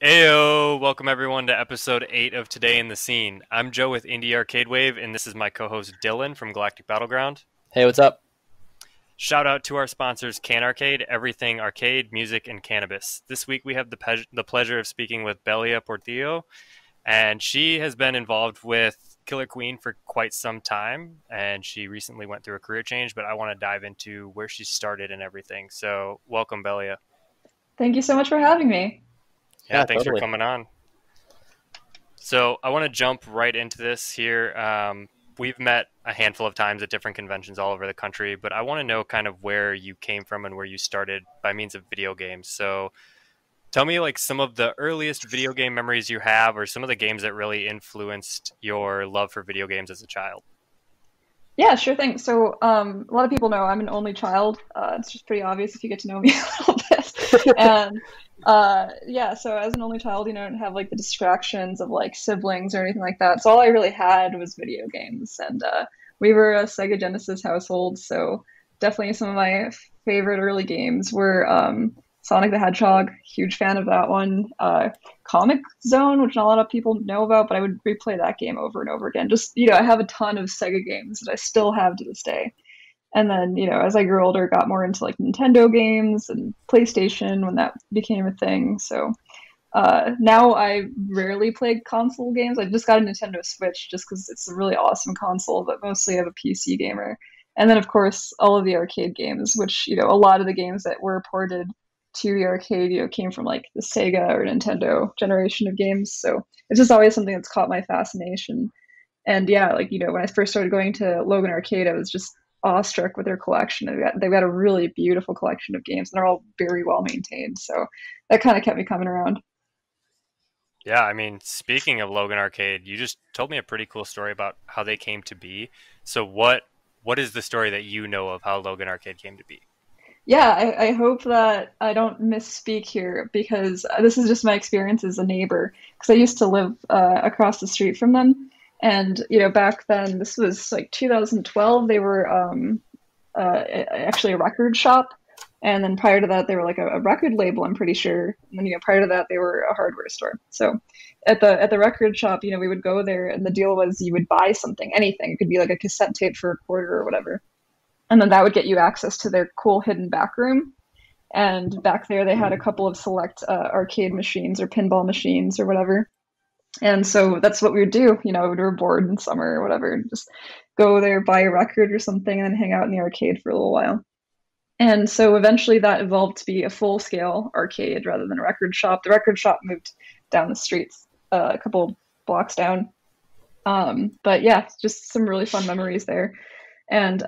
Ayo! Welcome everyone to episode 8 of Today in the Scene. I'm Joe with Indie Arcade Wave, and this is my co-host Dylan from Galactic Battleground. Hey, what's up? Shout out to our sponsors Can Arcade, everything arcade, music, and cannabis. This week we have the pleasure of speaking with Belia Portillo, and she has been involved with Killer Queen for quite some time, and she recently went through a career change, but I want to dive into where she started and everything. So welcome, Belia. Thank you so much for having me. Yeah, thanks totally. for coming on. So I want to jump right into this here. We've met a handful of times at different conventions all over the country, but I want to know kind of where you came from and where you started by means of video games. So tell me like some of the earliest video game memories you have, or some of the games that really influenced your love for video games as a child. Yeah, sure thing. So, a lot of people know I'm an only child. It's just pretty obvious if you get to know me a little bit. And yeah, so as an only child, I didn't have like the distractions of like siblings or anything like that. So all I really had was video games, and we were a Sega Genesis household. So definitely some of my favorite early games were Sonic the Hedgehog. Huge fan of that one. Comic Zone, which not a lot of people know about, but I would replay that game over and over again. Just, I have a ton of Sega games that I still have to this day. And then, as I grew older, got more into like Nintendo games and PlayStation when that became a thing. So now I rarely play console games. I just got a Nintendo Switch just because it's a really awesome console, but mostly I'm a PC gamer. And then, of course, all of the arcade games, which, a lot of the games that were ported to the arcade, came from like the Sega or Nintendo generation of games. So it's just always something that's caught my fascination. And yeah, like, when I first started going to Logan Arcade, I was just awestruck with their collection. They've got a really beautiful collection of games, and they're all very well maintained. So that kind of kept me coming around. Yeah, I mean, speaking of Logan Arcade, you just told me a pretty cool story about how they came to be. So what is the story that you know of how Logan Arcade came to be? Yeah, I hope that I don't misspeak here because this is just my experience as a neighbor. Because I used to live across the street from them, and back then, this was like 2012. They were actually a record shop, and then prior to that, they were like a record label. I'm pretty sure. And then prior to that, they were a hardware store. So at the record shop, we would go there, and the deal was you would buy something, anything. It could be like a cassette tape for a quarter or whatever. And then that would get you access to their cool hidden back room. And back there, they had a couple of select arcade machines or pinball machines or whatever. And so that's what we would do. We were bored in summer or whatever, just go there, buy a record or something, and then hang out in the arcade for a little while. And so eventually that evolved to be a full-scale arcade rather than a record shop. The record shop moved down the streets a couple blocks down. But yeah, just some really fun memories there. And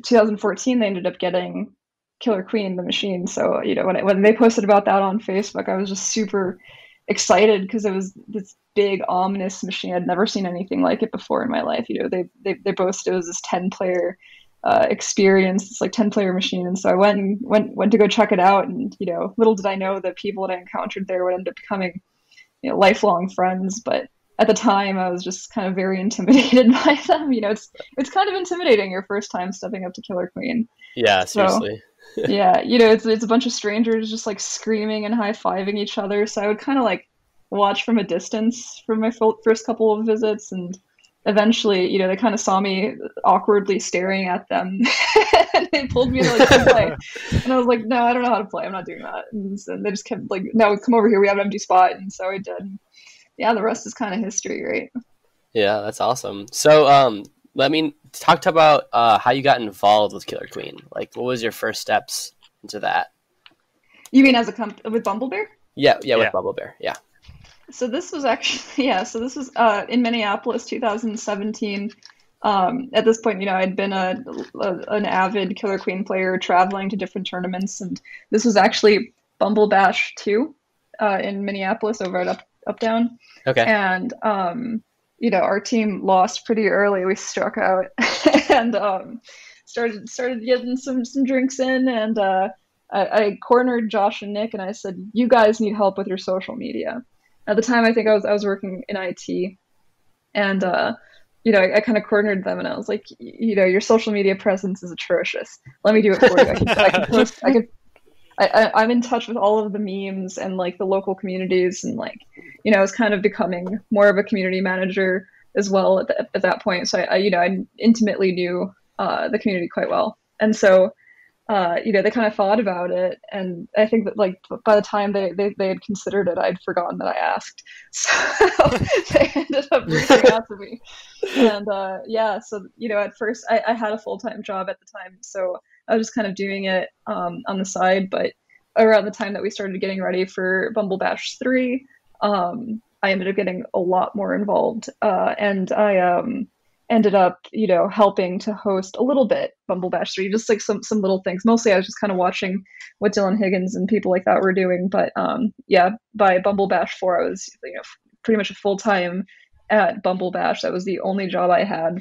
2014, they ended up getting Killer Queen, the machine. So, when they posted about that on Facebook, I was just super excited because it was this big, ominous machine. I'd never seen anything like it before in my life. They boasted it was this 10-player experience, this like 10-player machine. And so I went to go check it out. And, little did I know the people that I encountered there would end up becoming, lifelong friends. But at the time, I was just kind of very intimidated by them. It's kind of intimidating your first time stepping up to Killer Queen. Yeah, So, seriously. yeah, it's a bunch of strangers just like screaming and high-fiving each other. So I would kind of like watch from a distance for my first couple of visits, and eventually, they kind of saw me awkwardly staring at them, and they pulled me to like come play. And I was like, no, I don't know how to play. I'm not doing that. And so they just kept like, no, come over here. We have an empty spot. And so I did. Yeah, the rest is kind of history, right? Yeah, that's awesome. So, talk about how you got involved with Killer Queen. Like, what was your first steps into that? You mean as a with Bumble Bear? Yeah, with Bumble Bear. Yeah. So this was actually, in Minneapolis, 2017. At this point, I'd been an avid Killer Queen player traveling to different tournaments, and this was actually Bumble Bash 2 in Minneapolis over at Up Down. Okay. And our team lost pretty early. We struck out and started getting some drinks in, and I cornered Josh and Nick, and I said, "You guys need help with your social media." At the time, I think I was working in IT, and I kind of cornered them, and I was like, your social media presence is atrocious. Let me do it for you. I can post. I'm in touch with all of the memes and like the local communities, and like, I was kind of becoming more of a community manager as well at that point. So I intimately knew the community quite well, and so they kind of thought about it, and I think that like by the time they had considered it, I'd forgotten that I asked, so they ended up reaching out to me, and yeah, so at first I had a full-time job at the time, so I was just kind of doing it on the side, but around the time that we started getting ready for Bumble Bash 3, I ended up getting a lot more involved, and I ended up, helping to host a little bit Bumble Bash 3, just like some little things. Mostly I was just kind of watching what Dylan Higgins and people like that were doing. But yeah, by Bumble Bash 4, I was, pretty much a full time at Bumble Bash. That was the only job I had,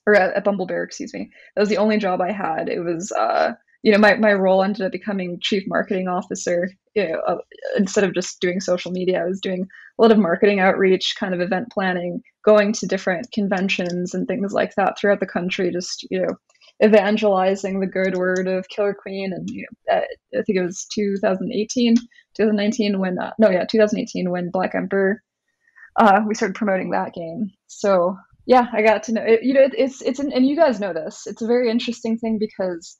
or at Bumble Bear, excuse me. That was the only job I had. It was, my role ended up becoming chief marketing officer. Instead of just doing social media, I was doing a lot of marketing outreach, kind of event planning, going to different conventions and things like that throughout the country, just, evangelizing the good word of Killer Queen. And I think it was 2019 when, 2018 when Black Emperor, we started promoting that game. So yeah, I got to know it. And you guys know this. It's a very interesting thing because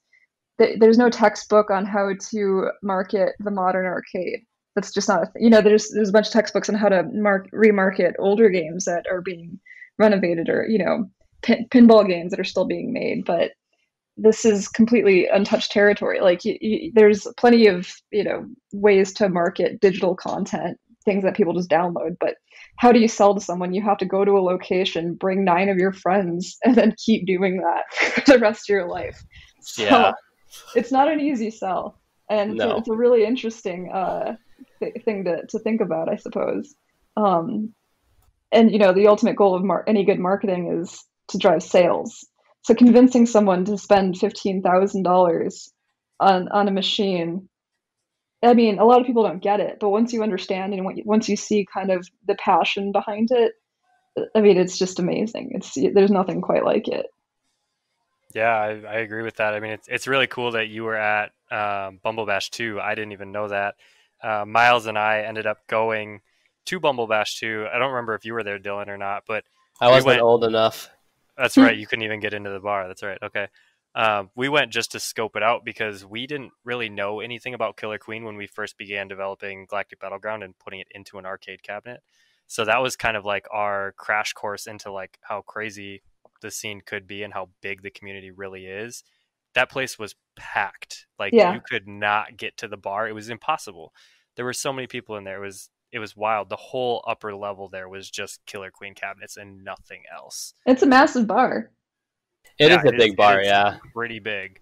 there's no textbook on how to market the modern arcade. That's just not a thing. There's a bunch of textbooks on how to remarket older games that are being renovated, or pinball games that are still being made. But this is completely untouched territory. Like there's plenty of ways to market digital content, things that people just download. But how do you sell to someone? You have to go to a location, bring 9 of your friends, and then keep doing that for the rest of your life. So Yeah. It's not an easy sell, and No. it's a really interesting thing to think about, I suppose. And the ultimate goal of any good marketing is to drive sales. So convincing someone to spend $15,000 on a machine, I mean, a lot of people don't get it, but once you understand and once you see kind of the passion behind it, I mean, it's just amazing. There's nothing quite like it. Yeah, I agree with that. I mean, it's really cool that you were at Bumble Bash 2. I didn't even know that. Miles and I ended up going to Bumble Bash 2. I don't remember if you were there, Dylan, or not, but I wasn't old enough. That's right. You couldn't even get into the bar. That's right. Okay. We went just to scope it out because we didn't really know anything about Killer Queen when we first began developing Galactic Battleground and putting it into an arcade cabinet. So that was kind of like our crash course into like how crazy the scene could be and how big the community really is. That place was packed. Like you could not get to the bar. It was impossible. There were so many people in there. It was wild. The whole upper level there was just Killer Queen cabinets and nothing else. It's a massive bar. It is a big bar, yeah. Pretty big.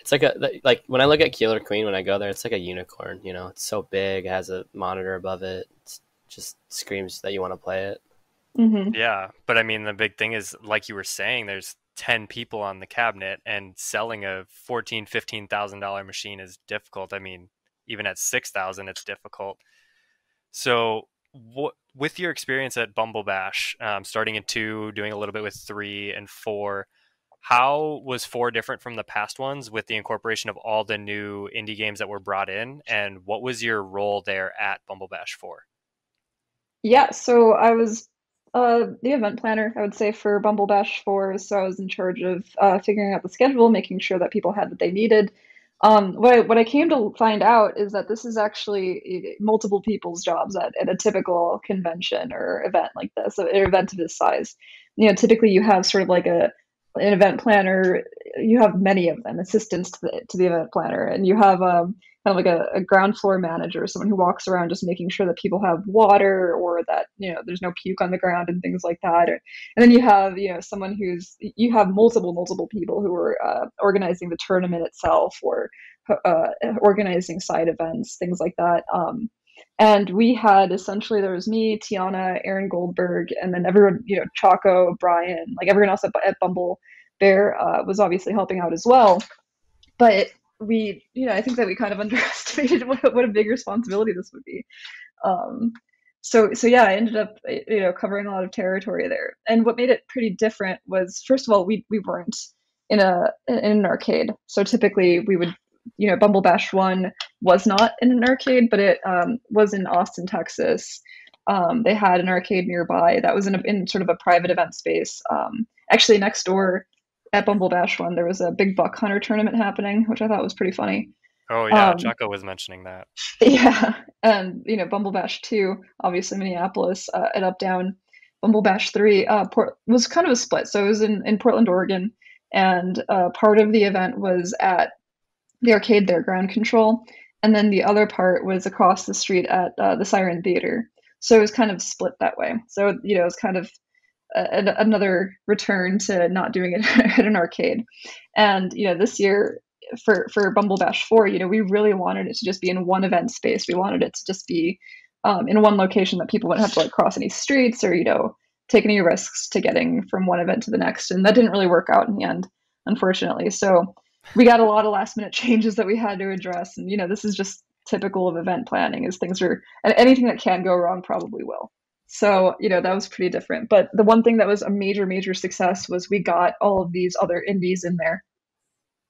It's like when I look at Killer Queen, when I go there, it's like a unicorn. It's so big. It has a monitor above it. It just screams that you want to play it. Mm-hmm. Yeah, but I mean, the big thing is, like you were saying, there's 10 people on the cabinet, and selling a $15,000 machine is difficult. I mean, even at $6,000, it's difficult. So, with your experience at Bumble Bash, starting in 2, doing a little bit with 3 and 4, how was 4 different from the past ones with the incorporation of all the new indie games that were brought in? And what was your role there at Bumble Bash 4? Yeah, so I was the event planner, I would say, for Bumble Bash 4. So I was in charge of figuring out the schedule, making sure that people had what they needed. What I came to find out is that this is actually multiple people's jobs at a typical convention or event like this, an event of this size. Typically you have sort of like an event planner. You have many of them, assistants to the event planner, and you have kind of like a ground floor manager, someone who walks around just making sure that people have water, or that there's no puke on the ground and things like that. And then you have someone you have multiple people who are organizing the tournament itself, or organizing side events, things like that. And we had essentially, there was me, Tiana, Aaron Goldberg, and then everyone, Chaco, Brian, like everyone else at Bumble Bear was obviously helping out as well. But I think that we kind of underestimated what a big responsibility this would be. So yeah, I ended up, covering a lot of territory there. And what made it pretty different was, first of all, we weren't in an arcade. So typically we would Bumble Bash 1 was not in an arcade, but it was in Austin, Texas. They had an arcade nearby that was in sort of a private event space. Actually, next door at Bumble Bash 1, there was a big buck hunter tournament happening, which I thought was pretty funny. Oh yeah, Jocko was mentioning that. Yeah, and Bumble Bash 2, obviously Minneapolis at Up Down. Bumble Bash 3 was kind of a split, so it was in Portland, Oregon, and part of the event was at the arcade there, Ground Control, and then the other part was across the street at the Siren Theater. So it was kind of split that way. So it was kind of another return to not doing it at an arcade. And this year for Bumble Bash 4, we really wanted it to just be in one event space. We wanted it to just be in one location that people wouldn't have to like cross any streets or take any risks to getting from one event to the next. And that didn't really work out in the end, unfortunately. So we got a lot of last minute changes that we had to address. And this is just typical of event planning, is and anything that can go wrong probably will. So that was pretty different. But the one thing that was a major success was we got all of these other indies in there,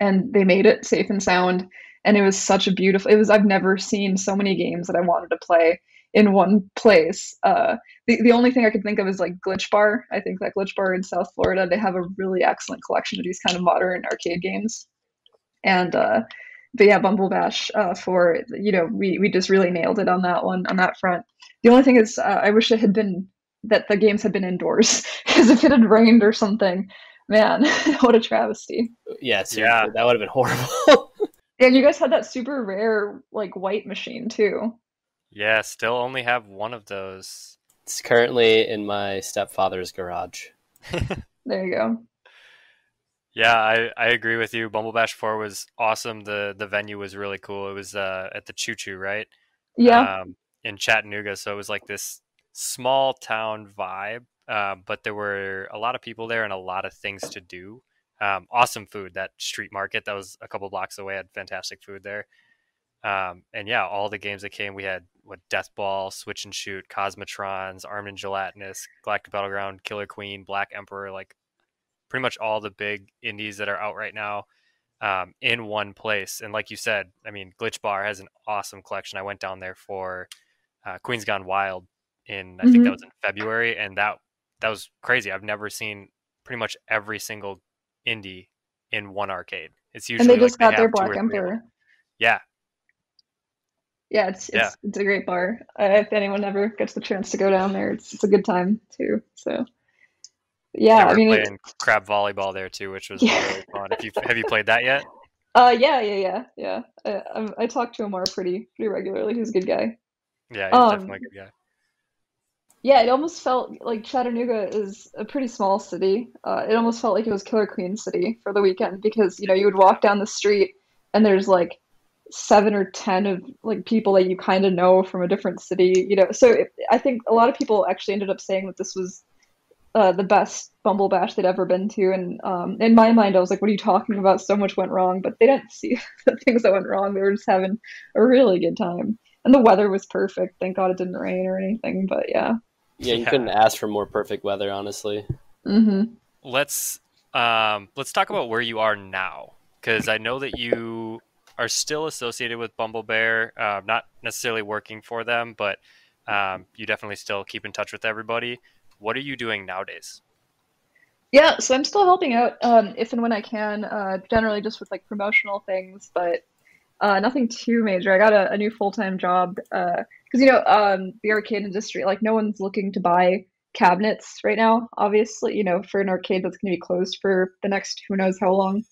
and they made it safe and sound. And it was such a beautiful, I've never seen so many games that I wanted to play in one place. The only thing I could think of is like Glitch Bar. I think that Glitch Bar in South Florida, they have a really excellent collection of these kind of modern arcade games. And but yeah, Bumble Bash for we just really nailed it on that one, on that front. The only thing is I wish it had been that the games had been indoors, because if it had rained or something, man, what a travesty. Yeah, seriously, that would have been horrible. Yeah, you guys had that super rare like white machine too. Yeah, still only have one of those. It's currently in my stepfather's garage. There you go. Yeah, I agree with you. Bumble Bash 4 was awesome. The venue was really cool. It was at the Choo Choo, right? Yeah. In Chattanooga. So it was like this small town vibe, but there were a lot of people there and a lot of things to do. Awesome food. That street market that was a couple blocks away had fantastic food there. And yeah, all the games that came, we had Death Ball, Switch and Shoot, Cosmotrons, Armed and Gelatinous, Galactic Battleground, Killer Queen, Black Emperor, like pretty much all the big indies that are out right now in one place. And like you said, I mean, Glitch Bar has an awesome collection. I went down there for Queen's Gone Wild in, I think that was in February, and that was crazy. I've never seen pretty much every single indie in one arcade. It's usually and they just got their have two or Black three of them. Emperor. Yeah. Yeah, it's a great bar. If anyone ever gets the chance to go down there, it's a good time too. So yeah, We're I mean, playing crab volleyball there too, which was really fun. Have you played that yet? Yeah. I talk to Amar pretty regularly. He's a good guy. Yeah, he's definitely a good guy. Yeah, it almost felt like Chattanooga is a pretty small city. It almost felt like it was Killer Queen City for the weekend, because you would walk down the street and there's like 7 or 10 of like people that you kind of know from a different city. So I think a lot of people actually ended up saying that this was the best Bumble Bash they'd ever been to, and in my mind I was like, what are you talking about, so much went wrong? But they didn't see the things that went wrong. They were just having a really good time, and the weather was perfect. Thank God it didn't rain or anything. But yeah, you couldn't ask for more perfect weather, honestly. Let's talk about where you are now, because I know that you are still associated with Bumble Bear, not necessarily working for them, but you definitely still keep in touch with everybody. What are you doing nowadays? Yeah, so I'm still helping out if and when I can, generally just with like promotional things, but nothing too major. I got a new full-time job because the arcade industry, like no one's looking to buy cabinets right now, obviously, for an arcade that's going to be closed for the next who knows how long.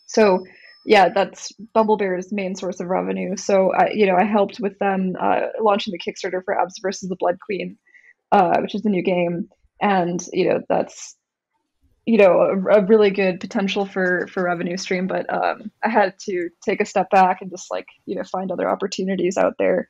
So yeah, that's Bumble Bear's main source of revenue. So I helped with them launching the Kickstarter for Abs versus the Blood Queen, which is the new game, and that's a really good potential for revenue stream. But I had to take a step back and just find other opportunities out there.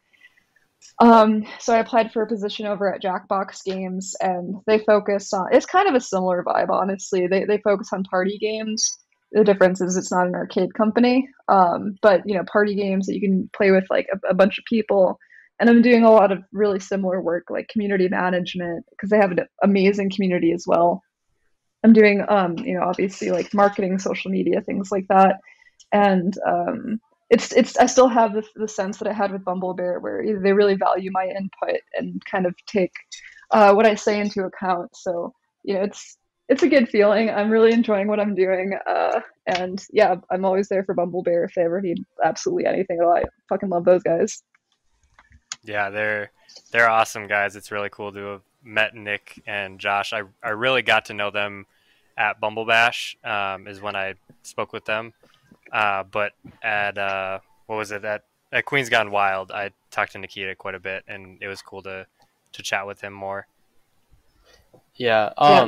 So I applied for a position over at Jackbox Games, and they focus on, it's kind of a similar vibe, honestly. They focus on party games. The difference is it's not an arcade company, but party games that you can play with like a bunch of people. And I'm doing a lot of really similar work, like community management, because they have an amazing community as well. I'm doing obviously like marketing, social media, things like that. And it's I still have the sense that I had with Bumble Bear, where they really value my input and kind of take what I say into account. So it's a good feeling. I'm really enjoying what I'm doing, and yeah, I'm always there for Bumble Bear if they ever need absolutely anything at all. I fucking love those guys. Yeah, they're awesome guys. It's really cool to have met Nick and Josh. I really got to know them at Bumble Bash, is when I spoke with them. But at what was it at Queens Gone Wild, I talked to Nikita quite a bit, and it was cool to chat with him more. Yeah. Yeah.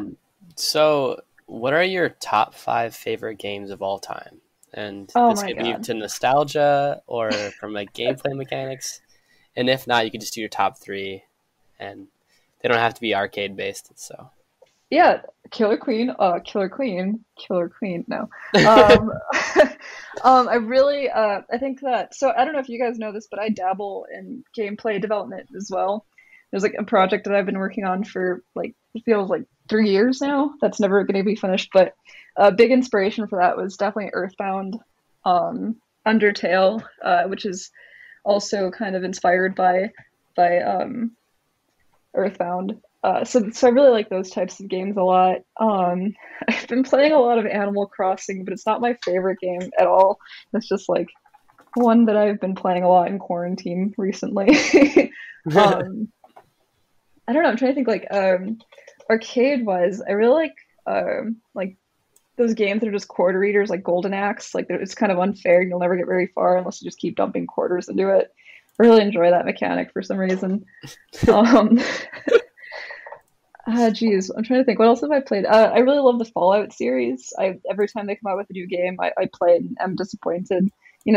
So, what are your top 5 favorite games of all time? And Oh this my could be God. to nostalgia or from like gameplay mechanics. And if not, you could just do your top 3, and they don't have to be arcade based. So. Yeah, Killer Queen. No, um, I really, I think that. So I don't know if you guys know this, but I dabble in gameplay development as well. There's like a project that I've been working on for like it feels like 3 years now. That's never going to be finished, but a big inspiration for that was definitely Earthbound, Undertale, which is also kind of inspired by Earthbound. So I really like those types of games a lot. I've been playing a lot of Animal Crossing, but it's not my favorite game at all. It's just like one that I've been playing a lot in quarantine recently. um, I don't know. I'm trying to think arcade wise. I really like those games that are just quarter eaters, like Golden Axe. Like it's kind of unfair. You'll never get very far unless you just keep dumping quarters into it. I really enjoy that mechanic for some reason. Um, geez, I'm trying to think. What else have I played? I really love the Fallout series. Every time they come out with a new game, I play it and I'm disappointed.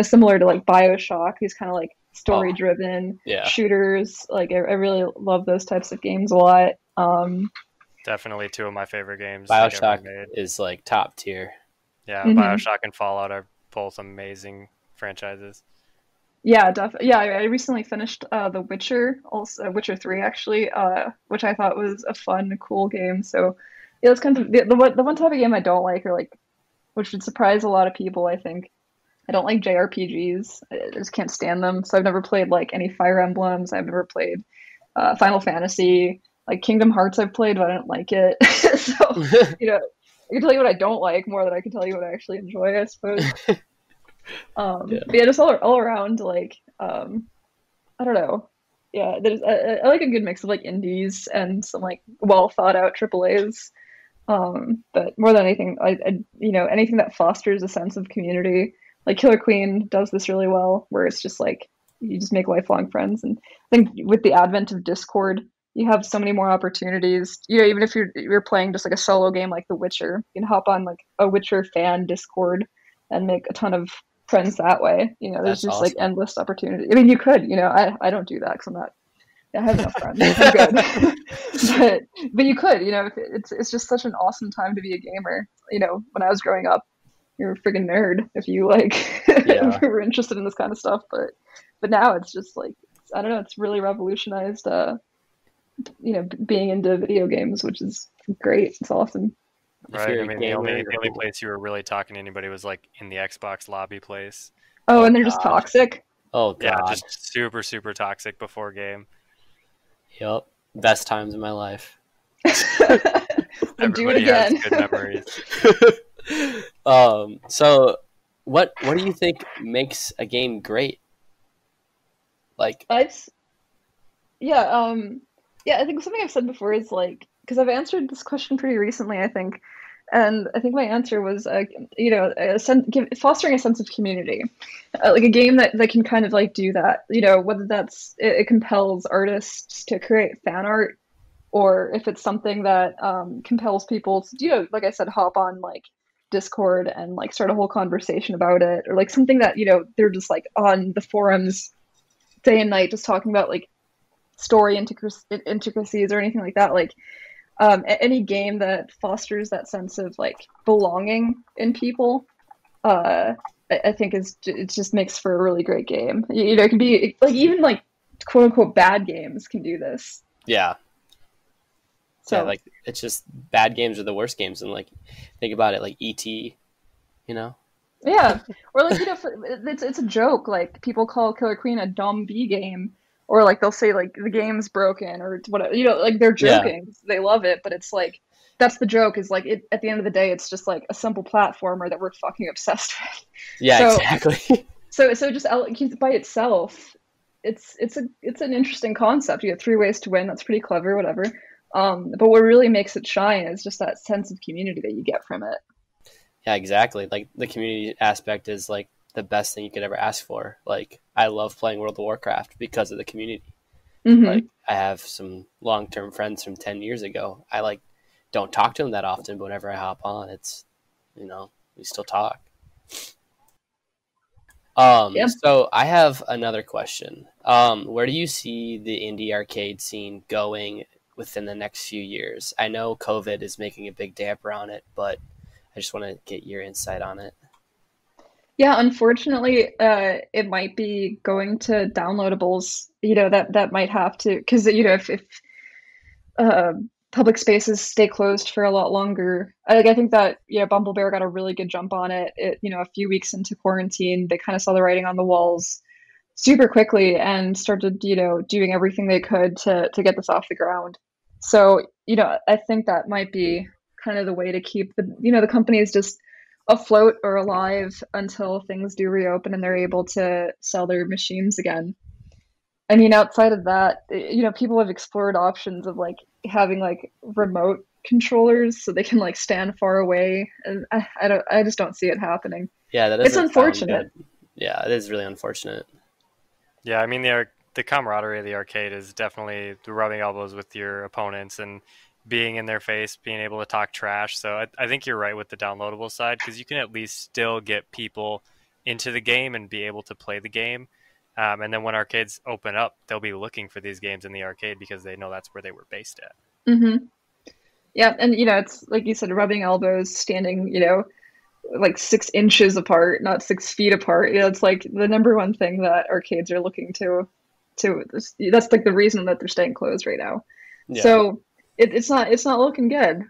Similar to like BioShock, these kind of like Oh, story-driven yeah. shooters. Like I really love those types of games a lot. Definitely two of my favorite games like ever BioShock made. is like top tier. Yeah, Mhm. BioShock and Fallout are both amazing franchises. Yeah, yeah. I recently finished The Witcher, also Witcher 3 actually, which I thought was a fun, cool game. So yeah, that's kind of the one type of game I don't like, or like, which would surprise a lot of people, I think. I don't like JRPGs. I just can't stand them. So I've never played like any Fire Emblems. I've never played Final Fantasy. Like Kingdom Hearts, I've played, but I didn't like it. So I can tell you what I don't like more than I can tell you what I actually enjoy, I suppose. Yeah. But yeah, just all around like I don't know. Yeah, I like a good mix of like indies and some like well thought out triple A's. But more than anything, anything that fosters a sense of community. Like Killer Queen does this really well, where it's just like you just make lifelong friends. And I think with the advent of Discord, you have so many more opportunities. Even if you're playing just like a solo game like The Witcher, you can hop on like a Witcher fan Discord and make a ton of friends that way. There's That's just like awesome. endless opportunity. I mean, you could. I don't do that because I'm not. I have enough friends. I'm good. but you could. It's just such an awesome time to be a gamer. When I was growing up, you're a friggin' nerd if you like if Yeah. you were interested in this kind of stuff. But now it's just like I don't know. It's really revolutionized. Being into video games, which is great. It's awesome. If Right. you're I a mean, the gamer, only you're the only cool. place you were really talking to anybody was like in the Xbox lobby place. Oh, Oh and they're just God. toxic. Oh Yeah, God. just super super toxic before game. Yep. Best times of my life. Would do it Everybody has again. good memories. So what do you think makes a game great? Like, I'd Yeah, yeah, I think something I've said before is like, because I've answered this question pretty recently, I think, and I think my answer was, fostering a sense of community, like a game that can kind of like do that, whether it compels artists to create fan art, or if it's something that compels people to, like I said, hop on like Discord and like start a whole conversation about it, or like something that, they're just like on the forums day and night just talking about like story intricacies or anything like that. Like any game that fosters that sense of like belonging in people, I think it just makes for a really great game. It can be like even like quote unquote bad games can do this. yeah. Yeah, So like it's just bad games are the worst games, and like think about it, like ET, you know? Yeah, or like it's a joke. Like people call Killer Queen a dumb B game, or like they'll say like the game's broken or whatever. Like they're Yeah, joking. They love it, but it's like that's the joke. Is like it at the end of the day, it's just like a simple platformer that we're fucking obsessed with. yeah, So exactly. so just by itself, it's an interesting concept. You get three ways to win. That's pretty clever, whatever. But what really makes it shine is just that sense of community that you get from it. Yeah, exactly. Like the community aspect is like the best thing you could ever ask for. Like I love playing World of Warcraft because of the community. Like Hmm. I have some long-term friends from 10 years ago. I like don't talk to them that often, but whenever I hop on, it's we still talk. Yeah. So I have another question. Where do you see the indie arcade scene going within the next few years? I know COVID is making a big damper on it, but I just want to get your insight on it. Yeah, unfortunately, it might be going to downloadables. That might have to, because if uh, public spaces stay closed for a lot longer, I think that Bumble Bear got a really good jump on it. A few weeks into quarantine, they kind of saw the writing on the walls super quickly and started doing everything they could to get this off the ground. So I think that might be kind of the way to keep the companies just afloat or alive until things do reopen and they're able to sell their machines again. I mean, outside of that, people have explored options of like having like remote controllers so they can like stand far away, and I just don't see it happening. Yeah, that It's doesn't sound unfortunate. good. Yeah, it is really unfortunate. Yeah, I mean the camaraderie of the arcade is definitely the rubbing elbows with your opponents and being in their face, being able to talk trash. So I think you're right with the downloadable side because you can at least still get people into the game and be able to play the game. And then when arcades open up, they'll be looking for these games in the arcade because they know that's where they were based at. Hmm. Yeah, and it's like you said, rubbing elbows, standing, like 6 inches apart, not 6 feet apart. It's like the number one thing that arcades are looking to. That's like the reason that they're staying closed right now. Yeah. So it's not looking good.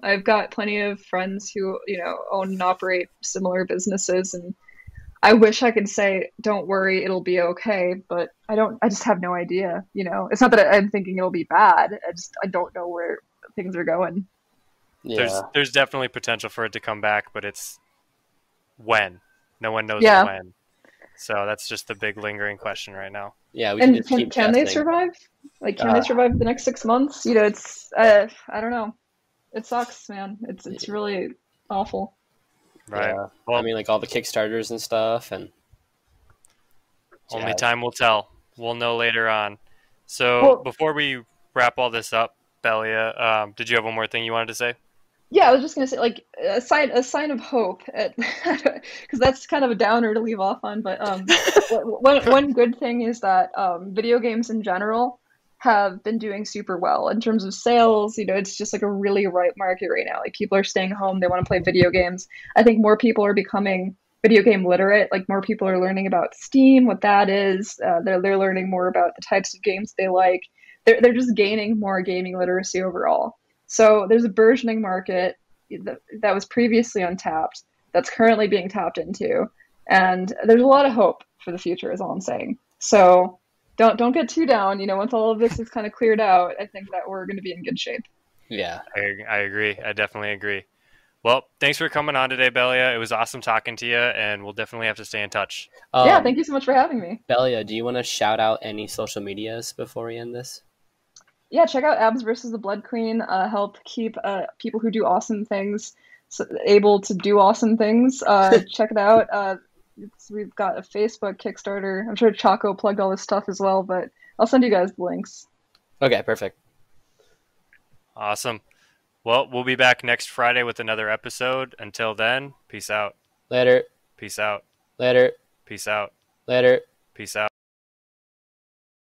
I've got plenty of friends who own and operate similar businesses, and I wish I could say, don't worry, it'll be okay, but I don't. I just have no idea. It's not that I'm thinking it'll be bad. I don't know where things are going. There's Yeah. there's definitely potential for it to come back, but it's when. No one knows Yeah, when. So that's just the big lingering question right now. Yeah, we can and just keep can they guessing. survive? Like, can they Uh, survive the next 6 months? It's I don't know. It sucks, man. It's really awful. Right. yeah. I Well, mean, like all the Kickstarters and stuff, and only yeah, time will tell. We'll know later on. So Well, before we wrap all this up, Belia, did you have one more thing you wanted to say? yeah, I was just gonna say like a sign of hope because that's kind of a downer to leave off on. But one good thing is that video games in general have been doing super well in terms of sales. It's just like a really ripe market right now. Like people are staying home, they want to play video games. I think more people are becoming video game literate. Like more people are learning about Steam, what that is. They're learning more about the types of games they like. They're just gaining more gaming literacy overall. So there's a burgeoning market that was previously untapped that's currently being tapped into, and there's a lot of hope for the future. Is all I'm saying. So don't get too down. Once all of this is kind of cleared out, I think that we're going to be in good shape. yeah. I agree. I definitely agree. Well, thanks for coming on today, Belia. It was awesome talking to you, and we'll definitely have to stay in touch. Yeah, Um, thank you so much for having me. Belia, do you want to shout out any social medias before we end this? Yeah, check out Abs versus the Blood Queen. Help keep people who do awesome things able to do awesome things. Check it out. We've got a Facebook Kickstarter. I'm sure Choco plugged all this stuff as well, but I'll send you guys the links. Okay, perfect. Awesome. Well, we'll be back next Friday with another episode. Until then, peace out. Later, Peace out. later, Peace out. later. Peace out.